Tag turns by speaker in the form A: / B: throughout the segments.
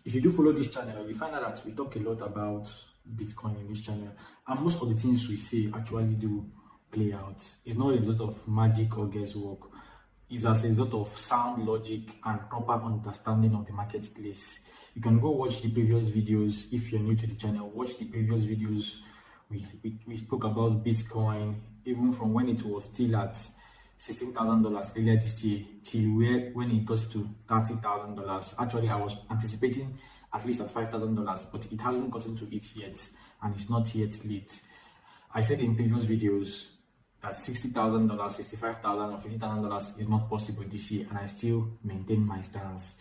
A: If you do follow this channel, you find out that we talk a lot about Bitcoin in this channel, and most of the things we say actually do play out. It's not a result of magic or guesswork. It's as a result of sound logic and proper understanding of the marketplace. You can go watch the previous videos. If you're new to the channel, watch the previous videos. We spoke about Bitcoin, even from when it was still at $16,000 earlier this year till when it goes to $30,000. Actually, I was anticipating at least at $5,000, but it hasn't gotten to it yet, and it's not yet late. I said in previous videos that $60,000, $65,000, or $50,000 is not possible this year, and I still maintain my stance.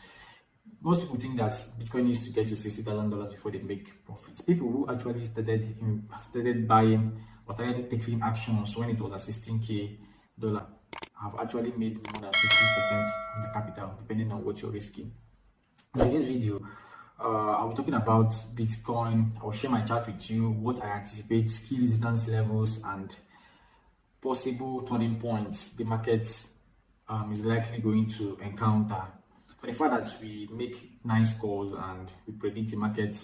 A: Most people think that Bitcoin needs to get to $60,000 before they make profits. People who actually started buying or started taking actions when it was at $16K have actually made more than 50% of the capital, depending on what you're risking. In today's video, I'll be talking about Bitcoin. I'll share my chart with you, what I anticipate, key resistance levels, and possible turning points the market is likely going to encounter. For the fact that we make nice calls and we predict the market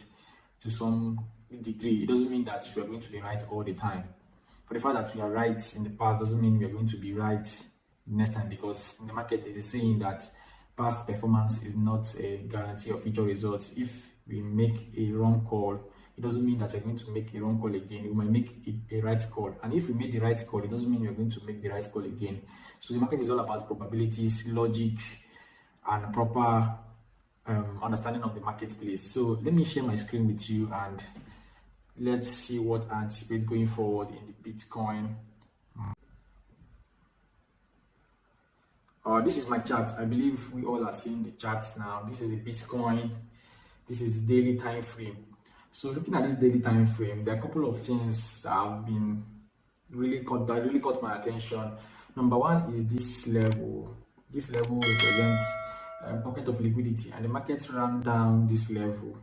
A: to some degree, it doesn't mean that we are going to be right all the time. For the fact that we are right in the past doesn't mean we are going to be right next time, because in the market there's a saying that past performance is not a guarantee of future results. If we make a wrong call, it doesn't mean that we're going to make a wrong call again. We might make a right call, and if we made the right call, it doesn't mean we're going to make the right call again. So the market is all about probabilities, logic, and proper understanding of the marketplace. So let me share my screen with you and let's see what I anticipate going forward in the Bitcoin. This is my chart. I believe we all are seeing the charts now. This is the Bitcoin. This is the daily time frame. So looking at this daily time frame, there are a couple of things that have been really caught my attention. Number one is this level. This level represents a pocket of liquidity, and the market ran down this level.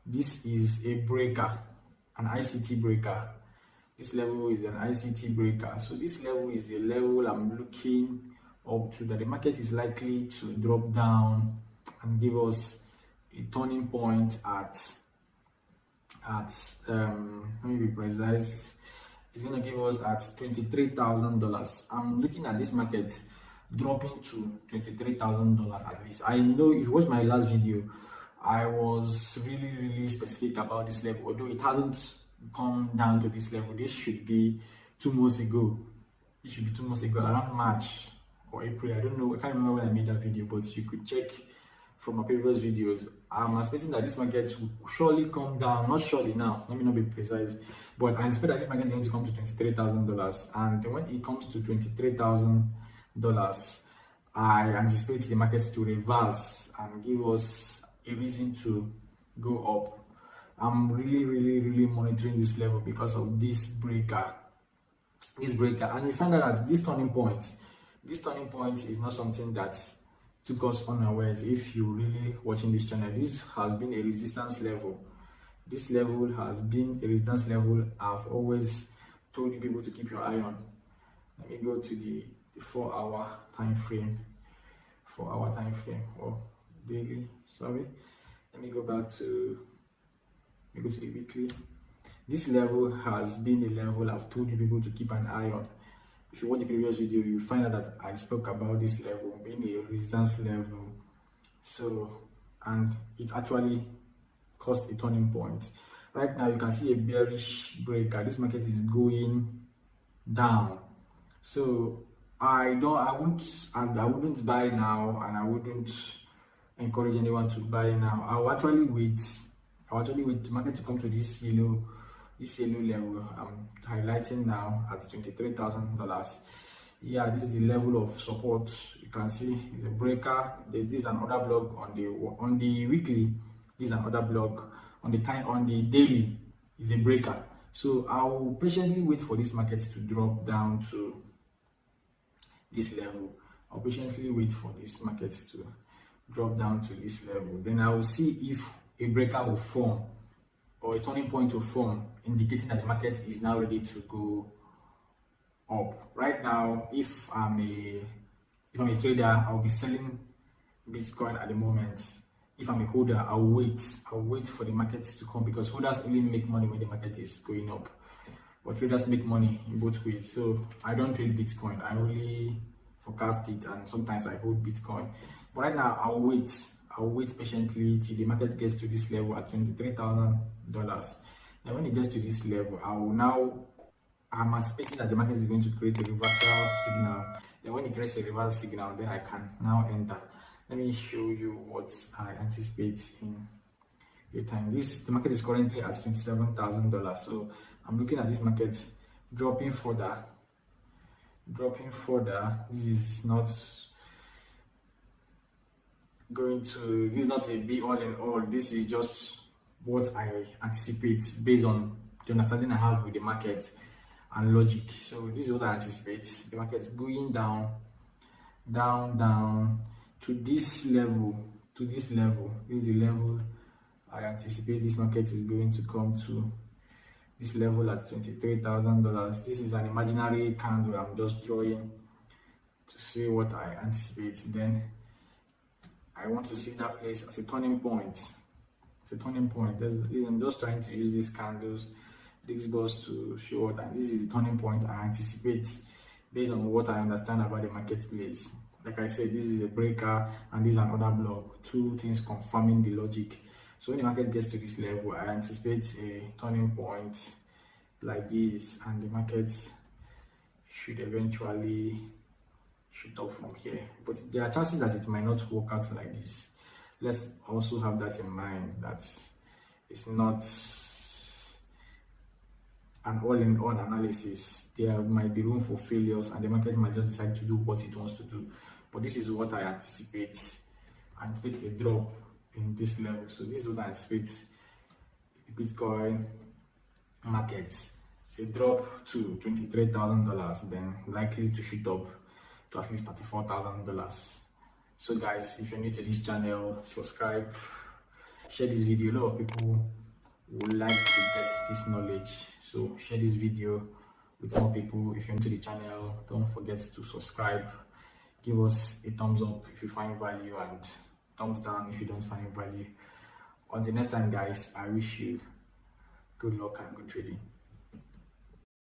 A: This is a breaker, an ICT breaker. This level is an ICT breaker. So this level is a level I'm looking up to, that the market is likely to drop down and give us a turning point at let me be precise, it's going to give us at $23,000. I'm looking at this market dropping to $23,000 at least. I know if you watch my last video, I was really specific about this level, although it hasn't come down to this level. This should be 2 months ago. It should be 2 months ago, around March or April. I don't know, I can't remember when I made that video, but you could check from my previous videos. I'm expecting that this market will surely come down, not surely now, let me not be precise, but I expect that this market is going to come to $23,000, and when it comes to $23,000, I anticipate the market to reverse and give us a reason to go up. I'm really monitoring this level because of this breaker, and we find out that this turning point is not something that took us unawares. If you're really watching this channel, this has been a resistance level. This level has been a resistance level I've always told you people to keep your eye on. Let me go to the 4-hour time frame. 4-hour time frame, or daily, sorry. Let me go to the weekly. This level has been a level I've told you people to keep an eye on. If you watch the previous video, you find out that I spoke about this level being a resistance level. So, and it actually caused a turning point. Right now, you can see a bearish breaker. This market is going down. So I wouldn't buy now, and I wouldn't encourage anyone to buy now. I'll actually wait the market to come to this yellow level I'm highlighting now at $23,000. Yeah, this is the level of support. You can see it's a breaker. This another block on the weekly. This is another block on the daily is a breaker. So I'll patiently wait for this market to drop down to this level. I'll patiently wait for this market to drop down to this level. Then I will see if a breaker will form or a turning point will form, indicating that the market is now ready to go up. Right now, if I'm a trader, I'll be selling Bitcoin at the moment. if I'm a holder, I'll wait for the market to come, because holders only make money when the market is going up, but traders make money in both ways. So I don't trade Bitcoin, I only forecast it, and sometimes I hold Bitcoin. But right now I'll wait patiently till the market gets to this level at $23,000. Then when it gets to this level, I'm expecting that the market is going to create a reversal signal. Then when it creates a reversal signal, then I can now enter. Let me show you what I anticipate in real time. The market is currently at $27,000. So I'm looking at this market dropping further. This is not a be all in all. This is just what I anticipate based on the understanding I have with the market and logic. So this is what I anticipate. The market going down to this level. This is the level I anticipate this market is going to come to. This level at $23,000. This is an imaginary candle I'm just drawing to see what I anticipate. Then I want to see that place as a turning point. I'm just trying to use these candles, these bars, to show what this is the turning point I anticipate based on what I understand about the marketplace. Like I said, this is a breaker and this is another block. Two things confirming the logic. So when the market gets to this level, I anticipate a turning point like this, and the market should eventually shoot up from here. But there are chances that it might not work out like this. Let's also have that in mind, that it's not an all-in-all analysis. There might be room for failures, and the market might just decide to do what it wants to do. But this is what I anticipate. I anticipate a drop in this level. So this is what I anticipate the Bitcoin market, a drop to $23,000, then likely to shoot up to at least $34,000. So guys, if you're new to this channel, subscribe, share this video. A lot of people would like to get this knowledge, so share this video with more people. If you're new to the channel, don't forget to subscribe, give us a thumbs up if you find value, and thumbs down if you don't find value. Until next time guys, I wish you good luck and good trading.